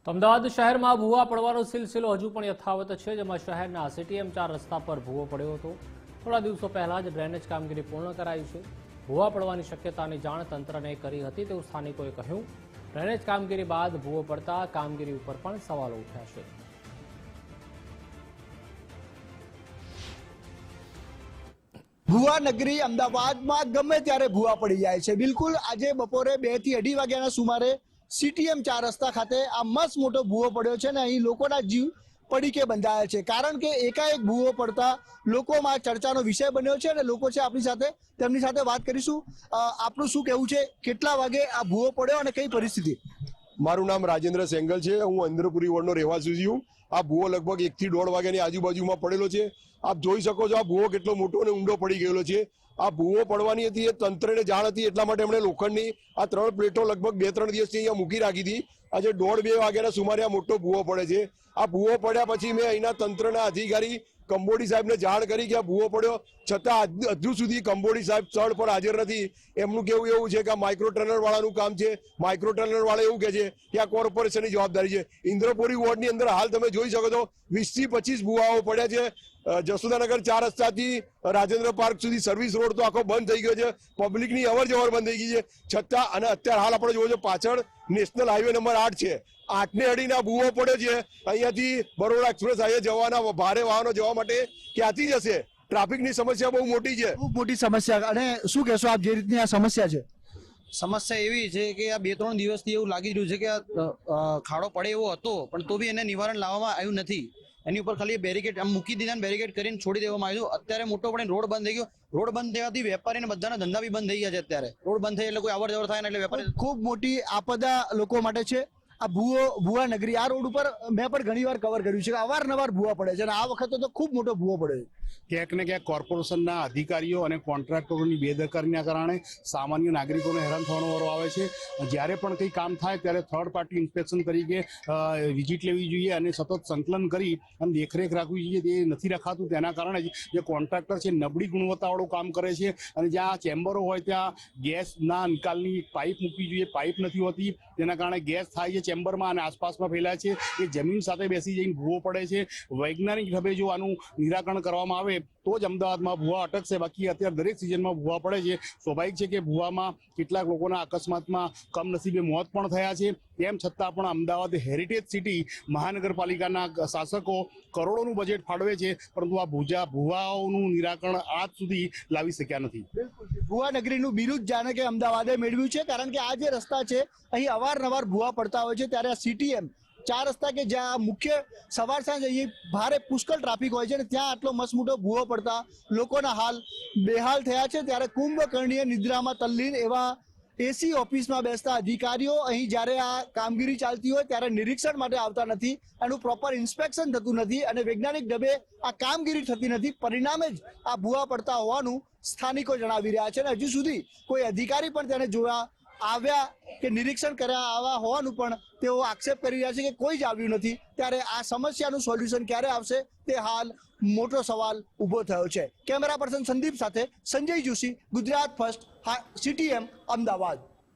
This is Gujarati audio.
તો અમદાવાદ શહેરમાં ભૂવા પડવાનો સિલસિલો હજુ પણ યથાવત છે, જેમાં શહેરના સીટીએમ 4 રસ્તા પર ભૂવો પડ્યો હતો। થોડા દિવસો પહેલા જ ડ્રેનેજ કામગીરી પૂર્ણ કરાઈ છે। ભૂવા પડવાની શક્યતાની જાણ તંત્રને કરી હતી તેવું સ્થાનિકોએ કહ્યું। ડ્રેનેજ કામગીરી બાદ ભૂવો પડતા કામગીરી ઉપર પણ સવાલો ઉઠ્યા છે। ભૂવા નગરી અમદાવાદમાં ગમે ત્યારે ભૂવા પડી જાય છે। બિલકુલ આજે બપોરે 2 થી 2:30 વાગ્યાના સુમારે સીટીએમ 4 રસ્તા ખાતે આ મસ્ત મોટો ભૂવો પડ્યો છે ને અહીં લોકોના જીવ પડીકે બંધાયા છે, કારણ કે એકાએક ભૂવો પડતા લોકોમાં ચર્ચાનો વિષય બન્યો છે અને લોકો છે આપણી સાથે, તેમની સાથે વાત કરીશું। આપનું શું કહેવું છે, કેટલા વાગે આ ભૂવો પડ્યો અને કઈ પરિસ્થિતિ? મારું નામ રાજેન્દ્ર સેંગલ છે। હું ઇન્દ્રપુરી વોર્ડનો રહેવાસી છું। આ ભૂવો લગભગ 1 થી 1.5 વાગ્યાની આજુબાજુમાં પડેલો છે। આપ જોઈ શકો છો આ ભૂવો કેટલો મોટો અને ઊંડો પડી ગયેલો છે। આ ભૂવો પડવાની હતી એ તંત્રને જાણ હતી, એટલા માટે એમણે લોખંડની આ 3 પ્લેટો લગભગ 2-3 દિવસથી અહીંયા મૂકી રાખી હતી। આજે 1:30-2 વાગ્યાના સુમારે આ મોટો ભૂવો પડે છે। આ ભૂવો પડ્યા પછી મેં અહીંના તંત્રના અધિકારી કંબોડી સાહેબને જાણ કરી કે આ ભૂવો પડ્યો, છતાં હજુ સુધી કંબોડી સાહેબ સ્થળ પર હાજર નથી। એમનું કહેવું એવું છે કે આ માઇક્રો ટનલ વાળાનું કામ છે। માઇક્રો ટનલ વાળા એવું કહે છે કે આ કોર્પોરેશનની જવાબદારી છે। ઇન્દ્રપુરી વોર્ડની અંદર હાલ તમે જોઈ શકો છો 20 થી 25 ભૂવાઓ પડ્યા છે। જસુદાનગર 4 રસ્તાથી રાજેન્દ્ર પાર્ક સુધી સર્વિસ રોડ તો આખો બંધ થઈ ગયો છે, પબ્લિકની અવર જવર બંધ થઈ ગઈ છે। છતાં અને અત્યારે હાલ આપણે જોવો છો પાછળ નેશનલ હાઈવે નંબર 8 છે, 8ને અડીને આ ભૂવો પડ્યો છે। અહીંયાથી બરોડા એક્સપ્રેસ હાઈવે જવાના ભારે વાહનો જવા માટે ક્યાંથી જશે? ટ્રાફિકની સમસ્યા બહુ મોટી છે, ખૂબ મોટી સમસ્યા। અને શું કહેશો આપ, જે રીતની આ સમસ્યા છે? સમસ્યા એવી છે કે આ 2-3 દિવસથી એવું લાગી રહ્યું છે કે આ ખાડો પડે એવો હતો, પણ તો બી એને નિવારણ લાવવામાં આવ્યું નથી। એની ઉપર ખાલી બેરિકેડ મૂકી દીધા, બેરિકેડ કરીને છોડી દેવામાં આવ્યું। અત્યારે મોટો પડે રોડ બંધ થઈ ગયો। રોડ બંધ થવાથી વેપારીને બધાના ધંધા બી બંધ થઈ ગયા છે। અત્યારે રોડ બંધ થાય એટલે કોઈ અવર જવર થાય ને એટલે વેપારી ખૂબ મોટી આપદા લોકો માટે છે આ ભૂવા નગરી। આ રોડ ઉપર મેં પણ ઘણી વાર કવર કર્યું છે, અવારનવાર ભૂવા પડે છે અને આ વખતે તો ખૂબ મોટો ભૂવો પડ્યો છે। ક્યાંક ને ક્યાંક કોર્પોરેશનના અધિકારીઓ અને કોન્ટ્રાક્ટરોની બેદરકારીના કારણે સામાન્ય નાગરિકોને હેરાન થવાનો વારો આવે છે। જ્યારે પણ કંઈ કામ થાય ત્યારે થર્ડ પાર્ટી ઇન્સ્પેક્શન તરીકે વિઝિટ લેવી જોઈએ અને સતત સંકલન કરી અને દેખરેખ રાખવી જોઈએ। તે નથી રખાતું, તેના કારણે જ જે કોન્ટ્રાક્ટર છે નબળી ગુણવત્તાવાળું કામ કરે છે અને જ્યાં ચેમ્બરો હોય ત્યાં ગેસના નિકાલની પાઇપ મૂકવી જોઈએ, પાઇપ નથી હોતી, તેના કારણે ગેસ થાય છે ચેમ્બરમાં અને આસપાસમાં ફેલાય છે। એ જમીન સાથે બેસી જઈને ભૂવો પડે છે। વૈજ્ઞાનિક ઢબે જો આનું નિરાકરણ કરવામાં આવે તો જ અમદાવાદમાં ભૂવા અટકશે, બાકી અત્યારે દરેક સિઝનમાં ભૂવા પડે છે। સ્વાભાવિક છે કે ભૂવામાં કેટલાક લોકોના અકસ્માતમાં કમનસીબે મોત પણ થયા છે। તેમ છતાં પણ અમદાવાદ હેરિટેજ સિટી મહાનગરપાલિકાના શાસકો કરોડોનું બજેટ ફાળવે છે, પરંતુ આ ભૂવાઓનું નિરાકરણ આજ સુધી લાવી શક્યા નથી। ભૂવા નગરીનું બિરુદ જાણે કે અમદાવાદે મેળવ્યું છે, કારણ કે આ જે રસ્તા છે અહીં અવારનવાર ભૂવા પડતા હોય છે। ત્યારે આ સીટીએમ 4 રસ્તા કે જ્યાં મુખ્ય સવાર સાંજ અહીં ભારે પુષ્કળ ટ્રાફિક હોય છે અને ત્યાં આટલો મસ્ત મોટો ભૂવો પડતા લોકોના હાલ બેહાલ થયા છે। ત્યારે કુંભકર્ણીય નિદ્રામાં તલ્લીન એવા એસી ઓફિસમાં બેસતા અધિકારીઓ અહીં જ્યારે આ કામગીરી ચાલતી હોય ત્યારે નિરીક્ષણ માટે આવતા નથી, એનું પ્રોપર ઇન્સ્પેક્શન થતું નથી અને વૈજ્ઞાનિક ઢબે આ કામગીરી થતી નથી। પરિણામે જ આ ભૂવા પડતા હોવાનું સ્થાનિકો જણાવી રહ્યા છે અને હજુ સુધી કોઈ અધિકારી પણ તેને જોવા આવ્યા કે નિરીક્ષણ કર્યા આવા હોવાનું પણ તેઓ આક્ષેપ કરી રહ્યા છે કે કોઈ જ આવ્યું નથી। ત્યારે આ સમસ્યાનું સોલ્યુશન ક્યારે આવશે તે હાલ મોટો સવાલ ઊભો થયો છે। કેમેરા પર્સન સંદીપ સાથે સંજય જોશી, ગુજરાત ફર્સ્ટ, સીટીએમ અમદાવાદ।